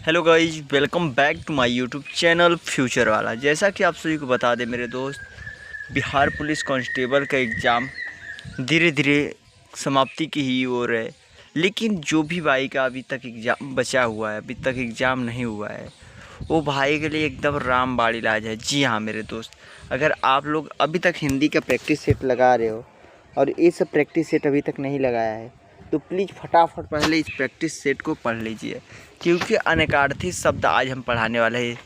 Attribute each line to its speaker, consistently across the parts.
Speaker 1: Hello guys, welcome back to my YouTube channel future वाला। जैसा कि आप सभी को बता दें मेरे दोस्त, बिहार पुलिस कांस्टेबल का एग्ज़ाम धीरे धीरे समाप्ति की ही ओर है। लेकिन जो भी भाई का अभी तक एग्ज़ाम बचा हुआ है, अभी तक एग्ज़ाम नहीं हुआ है, वो भाई के लिए एकदम रामबाण इलाज है। जी हाँ मेरे दोस्त, अगर आप लोग अभी तक हिंदी का प्रैक्टिस सेट लगा रहे हो और ये सब प्रैक्टिस सेट अभी तक नहीं लगाया है, तो प्लीज़ फटाफट पहले इस प्रैक्टिस सेट को पढ़ लीजिए, क्योंकि अनेकार्थी शब्द आज हम पढ़ाने वाले हैं।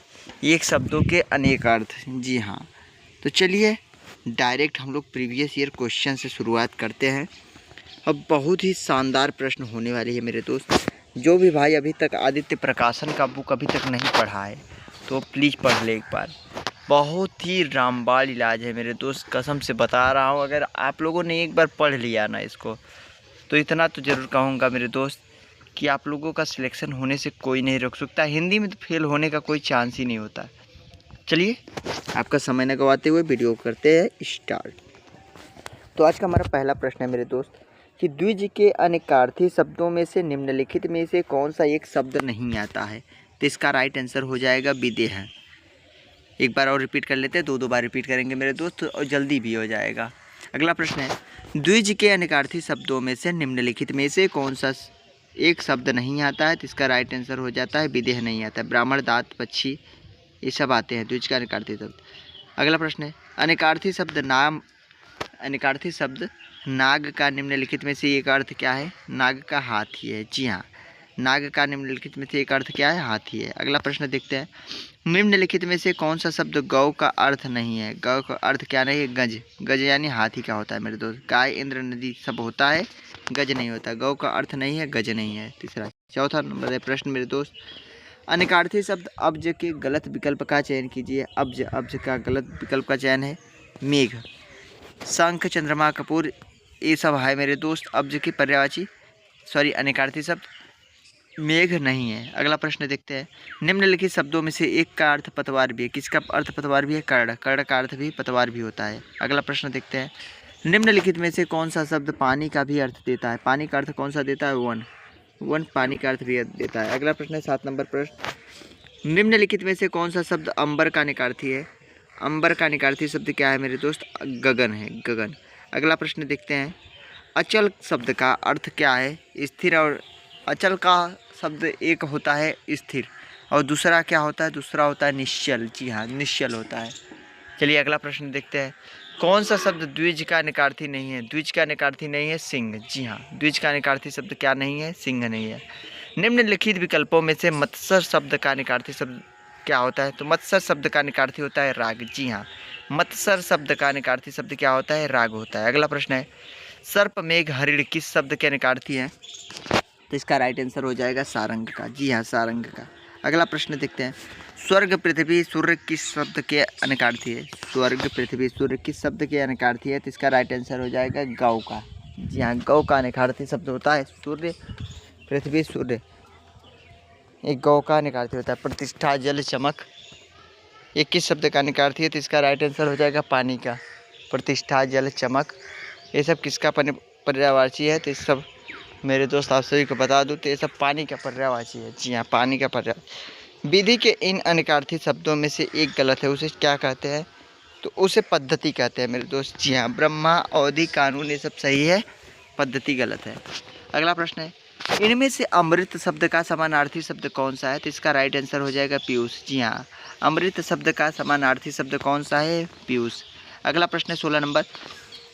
Speaker 1: एक शब्दों के अनेक अर्थ। जी हाँ, तो चलिए डायरेक्ट हम लोग प्रीवियस ईयर क्वेश्चन से शुरुआत करते हैं। अब बहुत ही शानदार प्रश्न होने वाले हैं मेरे दोस्त। जो भी भाई अभी तक आदित्य प्रकाशन का बुक अभी तक नहीं पढ़ा है, तो प्लीज़ पढ़ ले एक बार। बहुत ही रामबाण इलाज है मेरे दोस्त, कसम से बता रहा हूँ। अगर आप लोगों ने एक बार पढ़ लिया ना इसको, तो इतना तो ज़रूर कहूँगा मेरे दोस्त कि आप लोगों का सिलेक्शन होने से कोई नहीं रोक सकता। हिंदी में तो फेल होने का कोई चांस ही नहीं होता। चलिए आपका समय न गवाते हुए वीडियो करते हैं स्टार्ट। तो आज का हमारा पहला प्रश्न है मेरे दोस्त कि द्विज के अनेकार्थी शब्दों में से निम्नलिखित में से कौन सा एक शब्द नहीं आता है। तो इसका राइट आंसर हो जाएगा विदेह। एक बार और रिपीट कर लेते हैं, दो बार रिपीट करेंगे मेरे दोस्त और जल्दी भी हो जाएगा। अगला प्रश्न है, द्विज के अनेकार्थी शब्दों में से निम्नलिखित में से कौन सा एक शब्द नहीं आता है। तो इसका राइट आंसर हो जाता है विदेह नहीं आता है। ब्राह्मण, दात, पक्षी, ये सब आते हैं द्विज का अनेकार्थी शब्द। अगला प्रश्न है, अनेकार्थी शब्द नाग का निम्नलिखित में से एक अर्थ क्या है। नाग का हाथी है। जी हाँ, नाग का निम्नलिखित में से एक अर्थ क्या है, हाथी है। अगला प्रश्न देखते हैं, निम्नलिखित में से कौन सा शब्द गौ का अर्थ नहीं है। गौ का अर्थ क्या नहीं है, गज। गज यानी हाथी का होता है मेरे दोस्त। गाय, इंद्र, नदी सब होता है, गज नहीं होता। गौ का अर्थ नहीं है, गज नहीं है। तीसरा चौथा नंबर है प्रश्न मेरे दोस्त, अनेकार्थी शब्द अब्ज के गलत विकल्प का चयन कीजिए। अब्ज का गलत विकल्प का चयन है मेघ, शंख, चंद्रमा, कपूर, ये सब है मेरे दोस्त अब्ज की पर्यायवाची अनेकार्थी शब्द। मेघ नहीं है। अगला प्रश्न देखते हैं, निम्नलिखित शब्दों में से एक का अर्थ पतवार भी है। किसका अर्थ पतवार भी है, कर्ण। कर्ण का अर्थ भी पतवार भी होता है। अगला प्रश्न देखते हैं, निम्नलिखित में से कौन सा शब्द पानी का भी अर्थ देता है। पानी का अर्थ कौन सा देता है, वन। वन पानी का अर्थ भी देता है। अगला प्रश्न है 7 नंबर प्रश्न, निम्नलिखित में से कौन सा शब्द अंबर का निकार्थी है। अंबर का निकार्थी शब्द क्या है मेरे दोस्त, गगन है, गगन। अगला प्रश्न देखते हैं, अचल शब्द का अर्थ क्या है। स्थिर। और अचल का शब्द एक होता है स्थिर, और दूसरा क्या होता है, दूसरा होता है निश्चल। जी हाँ, निश्चल होता है। चलिए अगला प्रश्न देखते हैं, कौन सा शब्द द्विज का निकार्थी नहीं है। द्विज का निकार्थी नहीं है, सिंह। जी हाँ, द्विज का निकार्थी शब्द क्या नहीं है, सिंह नहीं है। निम्नलिखित विकल्पों में से मत्सर शब्द का निकार्थी शब्द क्या होता है। तो मत्सर शब्द का निकार्थी होता है राग। जी हाँ, मत्सर शब्द का निकार्थी शब्द क्या होता है, राग होता है। अगला प्रश्न है, सर्प, मेघ, हरिण किस शब्द के निकार्थी है। तो इसका राइट आंसर हो जाएगा सारंग का। जी हाँ, सारंग का। अगला प्रश्न देखते हैं, स्वर्ग, पृथ्वी, सूर्य किस शब्द के अनेकार्थी है। स्वर्ग, पृथ्वी, सूर्य किस शब्द के अनेकार्थी है। तो इसका राइट आंसर हो जाएगा गौ का। जी हाँ, गौ का अनेकार्थी शब्द होता है सूर्य, पृथ्वी, सूर्य, एक गौ का अनेकार्थी होता है। प्रतिष्ठा, जल, चमक, ये किस शब्द का अनेकार्थी है। तो इसका राइट आंसर हो जाएगा पानी का। प्रतिष्ठा, जल, चमक, ये सब किसका पर्यायवाची है। तो इस सब मेरे दोस्त आप सभी को बता दूं, तो ये सब पानी का पर्यायवाची है। जी हाँ, पानी का पर्याय। विधि के इन अनेकार्थी शब्दों में से एक गलत है, उसे क्या कहते हैं। तो उसे पद्धति कहते हैं मेरे दोस्त। जी हाँ, ब्रह्मा, अवधि, कानून, ये सब सही है, पद्धति गलत है। अगला प्रश्न है, इनमें से अमृत शब्द का समानार्थी शब्द कौन सा है। तो इसका राइट आंसर हो जाएगा पीयूष। जी हाँ, अमृत शब्द का समानार्थी शब्द कौन सा है, पीयूष। अगला प्रश्न है 16 नंबर,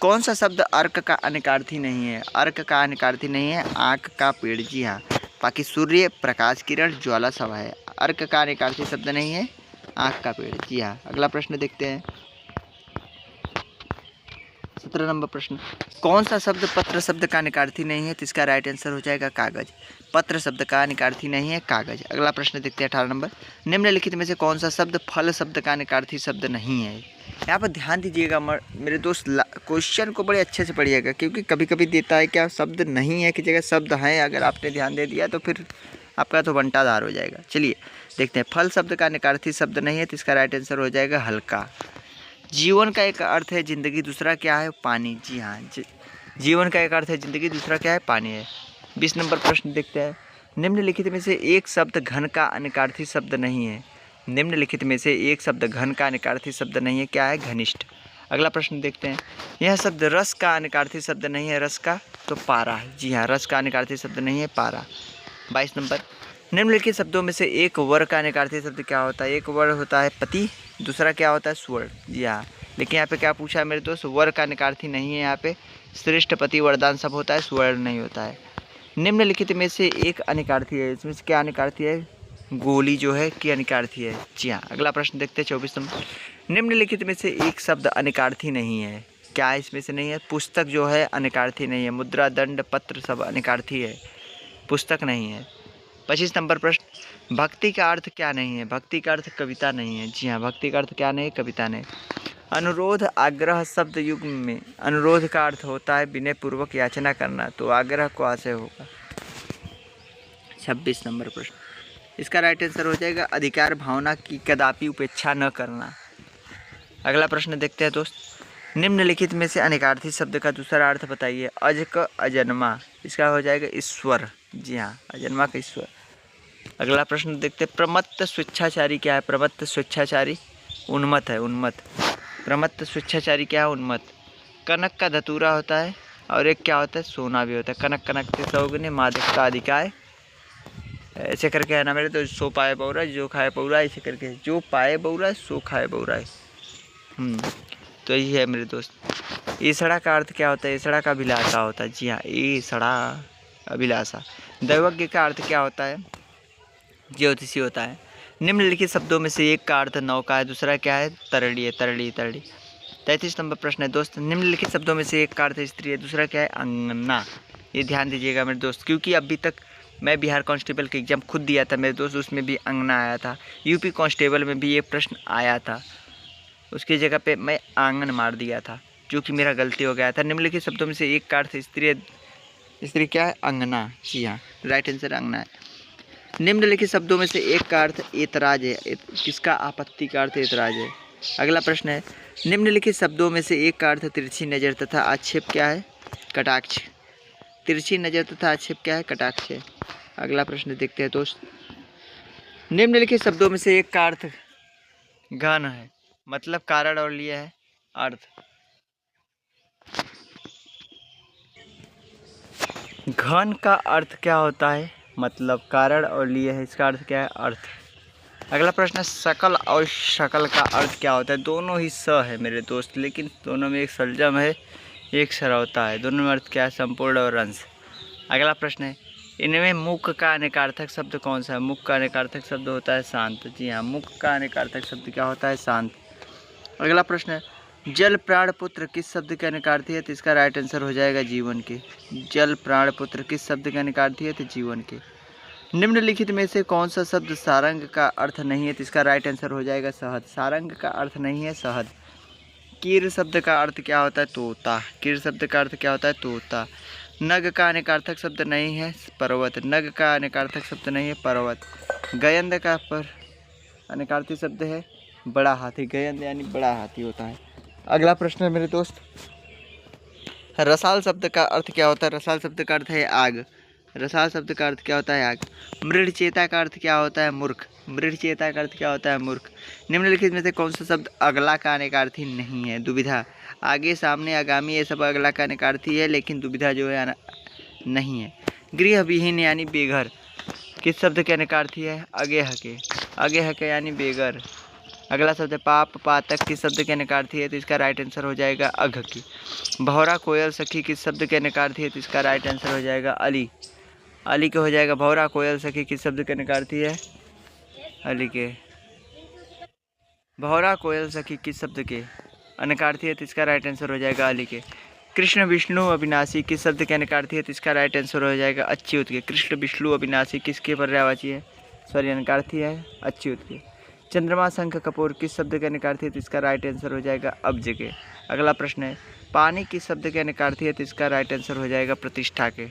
Speaker 1: कौन सा शब्द अर्क का अनेकार्थी नहीं है। अर्क का अनेकार्थी नहीं है, आँख का पेड़। जी हाँ, बाकी सूर्य, प्रकाश, किरण, ज्वाला सब है। अर्क का अनेकार्थी शब्द नहीं है, आँख का पेड़। जी हाँ। अगला प्रश्न देखते हैं 17 नंबर प्रश्न, कौन सा शब्द पत्र शब्द का अनेकार्थी नहीं है। तो इसका राइट आंसर हो जाएगा कागज। पत्र शब्द का अनेकार्थी नहीं है, कागज। अगला प्रश्न देखते हैं 18 नंबर, निम्नलिखित में से कौन सा शब्द फल शब्द का अनेकार्थी शब्द नहीं है। यहाँ पर ध्यान दीजिएगा मेरे दोस्त, क्वेश्चन को बड़े अच्छे से पढ़िएगा, क्योंकि कभी कभी देता है क्या शब्द नहीं है की जगह शब्द है। अगर आपने ध्यान दे दिया तो फिर आपका तो बंटाधार हो जाएगा। चलिए देखते हैं, फल शब्द का अनेकार्थी शब्द नहीं है। तो इसका राइट आंसर हो जाएगा हल्का। जीवन का एक अर्थ है जिंदगी, दूसरा क्या है, पानी। जी हाँ, जीवन का एक अर्थ है जिंदगी, दूसरा क्या है, पानी है। 20 नंबर प्रश्न देखते हैं, निम्नलिखित में से एक शब्द घन का अनिकार्थी शब्द नहीं है। निम्नलिखित में से एक शब्द घन का अनिकार्थी शब्द नहीं है, क्या है? घनिष्ठ। अगला प्रश्न देखते हैं। यह शब्द रस का अनिकार्थी शब्द नहीं है, रस का तो पारा है। जी हाँ, रस का अनिकार्थी शब्द नहीं है, पारा। 22 नंबर। निम्नलिखित शब्दों में से एक वर का अनिकार्थी शब्द क्या होता है? एक वर होता है पति, दूसरा क्या होता है? स्वर्ण। जी हाँ, लेकिन यहाँ पे क्या पूछा है मेरे दोस्त? वर का अनिकार्थी नहीं है, यहाँ पे श्रेष्ठ पति वरदान सब होता है, स्वर्ण नहीं होता है। निम्नलिखित में से एक अनिकार्थी है, इसमें से क्या अनिकार्थी है? गोली जो है कि अनिकार्थी है। जी हाँ, अगला प्रश्न देखते हैं 24 नंबर। निम्नलिखित में से एक शब्द अनिकार्थी नहीं है, क्या इसमें से नहीं है? पुस्तक जो है अनिकार्थी नहीं है, मुद्रा दंड पत्र सब अनिकार्थी है, पुस्तक नहीं है। 25 नंबर प्रश्न। भक्ति का अर्थ क्या नहीं है? भक्ति का अर्थ कविता नहीं है। जी हाँ, भक्ति का अर्थ क्या नहीं है? कविता नहीं। अनुरोध आग्रह शब्द युग में अनुरोध का अर्थ होता है विनय पूर्वक याचना करना, तो आग्रह को आशय होगा। 26 नंबर प्रश्न, इसका राइट आंसर हो जाएगा अधिकार भावना की कदापि उपेक्षा न करना। अगला प्रश्न देखते हैं दोस्त। निम्नलिखित में से अनिकार्थी शब्द का दूसरा अर्थ बताइए। अज का अजन्मा, इसका हो जाएगा ईश्वर। जी हाँ, अजन्मा का ईश्वर। अगला प्रश्न देखते हैं। प्रमत्त स्वेच्छाचारी क्या है? प्रमत्त स्वेच्छाचारी उन्मत्त है, उन्मत्त। प्रमत्त स्वेच्छाचारी क्या है? उन्मत्त। कनक का धतूरा होता है और एक क्या होता है? सोना भी होता है। कनक कनक के सौगने मादकता अधिकाय, ऐसे करके है ना मेरे तो। सो पाए बौरा जो खाए पौरा, ऐसे करके जो पाए बौरा सो खाए बौरा। तो यही है मेरे दोस्त। ईसड़ा का अर्थ क्या होता है? ईसड़ा का अभिलाषा होता है। जी हाँ, ईसड़ा अभिलाषा। दैवज्ञ का अर्थ क्या होता है? ज्योतिषी होता है। निम्नलिखित शब्दों में से एक का अर्थ नौका है, दूसरा क्या है? तरड़ी है, तरड़ी तरड़ी। 33 नंबर प्रश्न है दोस्त। निम्नलिखित शब्दों में से एक का अर्थ स्त्री है, दूसरा क्या है? अंगना। ये ध्यान दीजिएगा मेरे दोस्त, क्योंकि अभी तक मैं बिहार कांस्टेबल का एग्जाम खुद दिया था मेरे दोस्त, उसमें भी अंगना आया था। यूपी कांस्टेबल में भी ये प्रश्न आया था, उसकी जगह पे मैं आंगन मार दिया था, जो कि मेरा गलती हो गया था। निम्नलिखित शब्दों में से एक का अर्थ स्त्री है, स्त्री क्या है? अंगना। जी हाँ, राइट आंसर अंगना है। निम्नलिखित शब्दों में से एक का अर्थ एतराज है, किसका? आपत्ति का अर्थ एतराज है। अगला प्रश्न है। निम्नलिखित शब्दों में से एक का अर्थ तिरछी नज़र तथा आक्षेप क्या है? कटाक्ष। तिरछी नज़र तथा आक्षेप क्या है? कटाक्ष है। अगला प्रश्न देखते हैं दोस्त। निम्नलिखित शब्दों में से एक का अर्थ घन है, मतलब कारण और लिए है अर्थ। घन का अर्थ क्या होता है? मतलब कारण और लिए है, इसका अर्थ क्या है? अर्थ। अगला प्रश्न है। सकल और शकल का अर्थ क्या होता है? दोनों ही स है मेरे दोस्त, लेकिन दोनों में एक सलजम है, एक सरौता है। दोनों में अर्थ क्या है? संपूर्ण और अंश। अगला प्रश्न है। इनमें मुख का अनेकार्थक शब्द कौन सा है? मुख का अनेकार्थक शब्द होता है शांत। जी हाँ, मुख का अनेकार्थक शब्द क्या होता है? शांत। अगला प्रश्न है। जल प्राण पुत्र किस शब्द के अनिकार्थी है? तो इसका राइट आंसर हो जाएगा जीवन के। जल प्राण पुत्र किस शब्द के अनिकार्थी है? तो जीवन के। निम्नलिखित में से कौन सा शब्द सारंग का अर्थ नहीं है? तो इसका राइट आंसर हो जाएगा शहद। सारंग का अर्थ नहीं है शहद। कीर शब्द का अर्थ क्या होता है? तोता। कीर शब्द का अर्थ क्या होता है? तोता। नग का अनेकार्थक शब्द नहीं है? पर्वत। नग का अनेकार्थक शब्द नहीं है? पर्वत। गयंद का पर अनेकार्थी शब्द है? बड़ा हाथी। गयंद यानी बड़ा हाथी होता है। अगला प्रश्न है मेरे दोस्त। रसाल शब्द का अर्थ क्या होता है? रसाल शब्द का अर्थ है आग। रसाल शब्द का अर्थ क्या होता है? आग। मृडचेता का अर्थ क्या होता है? मूर्ख। मृडचेता का अर्थ क्या होता है? मूर्ख। निम्नलिखित में से कौन सा शब्द अगला का अनेकार्थी नहीं है? दुविधा। आगे सामने आगामी ये सब अगला का अनेकार्थी है, लेकिन दुविधा जो है नहीं है। गृहविहीन यानी बेघर किस शब्द के अनेकार्थी है? अगेह के। अगेह के यानी बेघर। अगला शब्द है पाप पातक किस शब्द के अनेकार्थी है? तो इसका राइट आंसर हो जाएगा अघ की। भौरा कोयल सखी किस शब्द के अनेकार्थी है? तो इसका राइट आंसर हो जाएगा अली। अली के हो जाएगा। भौरा कोयल सखी किस शब्द के अनेकार्थी है? अली के। भौरा कोयल सखी किस शब्द के अनेकार्थी है? तो इसका राइट आंसर हो जाएगा अली के। कृष्ण विष्णु अविनाशी किस शब्द के अनेकार्थी है? तो इसका राइट आंसर हो जाएगा अच्युत के। कृष्ण विष्णु अविनाशी किसके पर्यायवाची है? सॉरी, अनेकार्थी है अच्युत के। चंद्रमा शंख कपूर किस शब्द के अनेकार्थी है? तो इसका राइट आंसर हो जाएगा अब्ज के। अगला प्रश्न है। पानी किस शब्द के अनेकार्थी है? तो इसका राइट आंसर हो जाएगा प्रतिष्ठा के।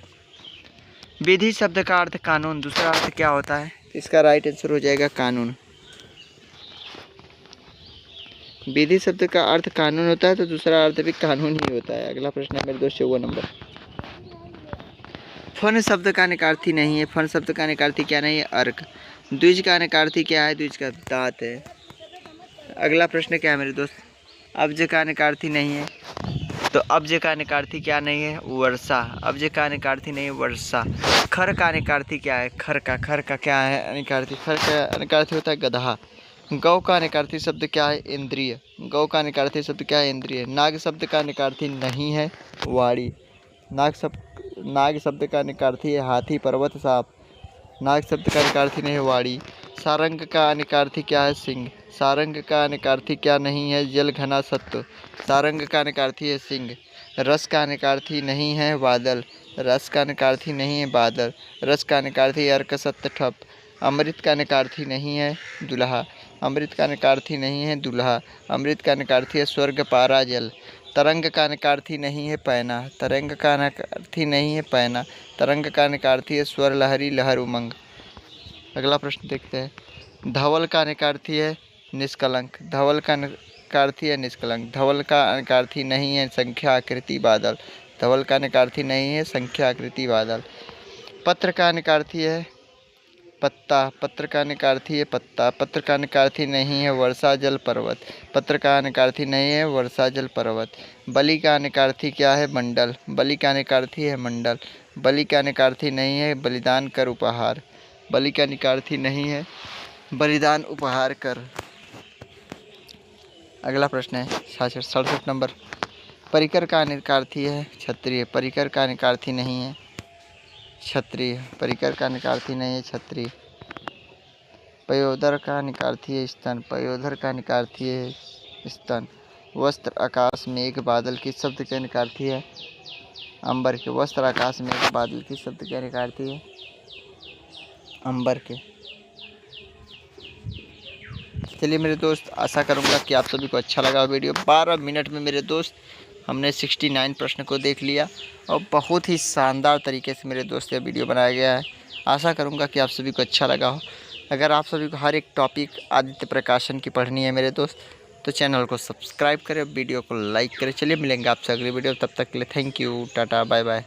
Speaker 1: विधि शब्द का अर्थ कानून, दूसरा अर्थ क्या होता है? तो इसका राइट आंसर हो जाएगा कानून। विधि शब्द का अर्थ कानून होता है, तो दूसरा अर्थ भी कानून ही होता है। अगला प्रश्न है मेरे दोस्त 54 नंबर। फन शब्द का निकार्थी नहीं है। फन शब्द का निकार्थी क्या नहीं है? अर्क। द्विज का निकार्थी क्या है? द्विज का दांत है। अगला प्रश्न क्या है मेरे दोस्त? अब्ज का निकार्थी नहीं है। तो अब्ज का निकार्थी क्या नहीं है? वर्षा। अब्ज का निकार्थी नहीं है वर्षा। खर का निकार्थी क्या है? खर का क्या है निकार्थी? खर का निकार्थी होता है गधा। गौ का निकार्थी शब्द क्या है? इंद्रिय। गौ का निकार्थी शब्द क्या है? इंद्रिय। नाग शब्द का निकार्थी नहीं है वाणी। नाग शब्द का निकार्थी है हाथी, पर्वत, सांप। नाग शब्द का निकार्थी नहीं है वाणी। सारंग का निकार्थी क्या है? सिंह। सारंग का निकार्थी क्या नहीं है? जल, घना, सत्व। सारंग का निकार्थी है सिंह। रस का निकार्थी नहीं है बादल। रस का निकार्थी नहीं है बादल। रस का निकार्थी अर्क, सत्य, ठप। अमृत का निकार्थी नहीं है दुल्हा। अमृत का निकार्थी नहीं है दूल्हा। अमृत का निकार्थी है स्वर्ग, पारा, जल। तरंग का निकार्थी नहीं है पैना। तरंग का निकार्थी नहीं है पैना। तरंग का निकार्थी है स्वर, लहरी, लहर, उमंग। अगला प्रश्न देखते हैं। धवल का निकार्थी है निष्कलंक। धवल का निकार्थी है निष्कलंक। धवल का निकार्थी नहीं है संख्या, आकृति, बादल। धवल का निकार्थी नहीं है संख्या, आकृति, बादल। पत्र का निकार्थी है पत्ता। पत्र का निकार्थी है पत्ता। पत्र का निकार्थी नहीं है वर्षा, जल, पर्वत। पत्र का निकार्थी नहीं है वर्षा, जल, पर्वत। बलि का निकार्थी क्या है? मंडल। बलि का निकार्थी है मंडल। बलि का निकार्थी नहीं है बलिदान कर, उपहार। बलि का निकार्थी नहीं है बलिदान, उपहार कर। अगला प्रश्न है 67 नंबर। परिकर का निकार्थी है क्षत्रिय। परिकर का निकार्थी नहीं है क्षत्रिय। परिकर का निकार्थी नहीं है क्षत्रिय। पयोदर का निकार्थी है स्तन। पयोधर का निकार्थी है स्तन। वस्त्र, आकाश, मेघ, बादल किस शब्द के निकार्थी है? अंबर के। वस्त्र, आकाश, मेघ, बादल किस शब्द के निकार्थी है? अंबर के। चलिए मेरे दोस्त, आशा करूंगा कि आप सभी को अच्छा लगा वीडियो। 12 मिनट में मेरे दोस्त हमने 69 प्रश्न को देख लिया और बहुत ही शानदार तरीके से मेरे दोस्त ये वीडियो बनाया गया है। आशा करूंगा कि आप सभी को अच्छा लगा हो। अगर आप सभी को हर एक टॉपिक आदित्य प्रकाशन की पढ़नी है मेरे दोस्त, तो चैनल को सब्सक्राइब करें, वीडियो को लाइक करें। चलिए मिलेंगे आपसे अगली वीडियो, तब तक के लिए thank you, tata, bye bye.